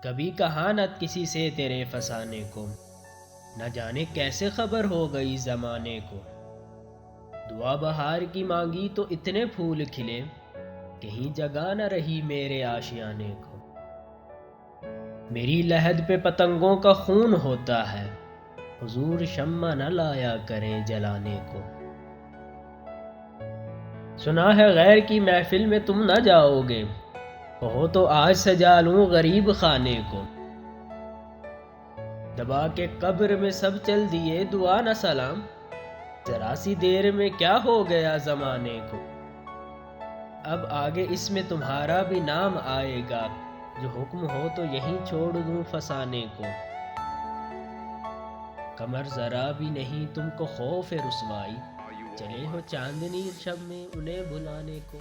کبھی کہانت کسی سے تیرے فسانے کو، نہ جانے کیسے خبر ہو گئی زمانے کو۔ دعا بہار کی مانگی تو اتنے پھول کھلے، کہیں جگہ نہ رہی میرے آشیانے کو۔ میری لحد پہ پتنگوں کا خون ہوتا ہے، حضور شمع نہ لایا کریں جلانے کو۔ سنا ہے غیر کی محفل میں تم نہ جاؤ گے، کہو تو آج سجا لوں غریب خانے کو۔ دبا کے قبر میں سب چل دیے دعا نہ سلام، ذرا سی دیر میں کیا ہو گیا زمانے کو۔ اب آگے اس میں تمہارا بھی نام آئے گا، جو حکم ہو تو یہیں چھوڑ دوں فسانے کو۔ قمر ذرا بھی نہیں تم کو خوف رسوائی، چلے ہو چاندنی شب میں انہیں بھلانے کو۔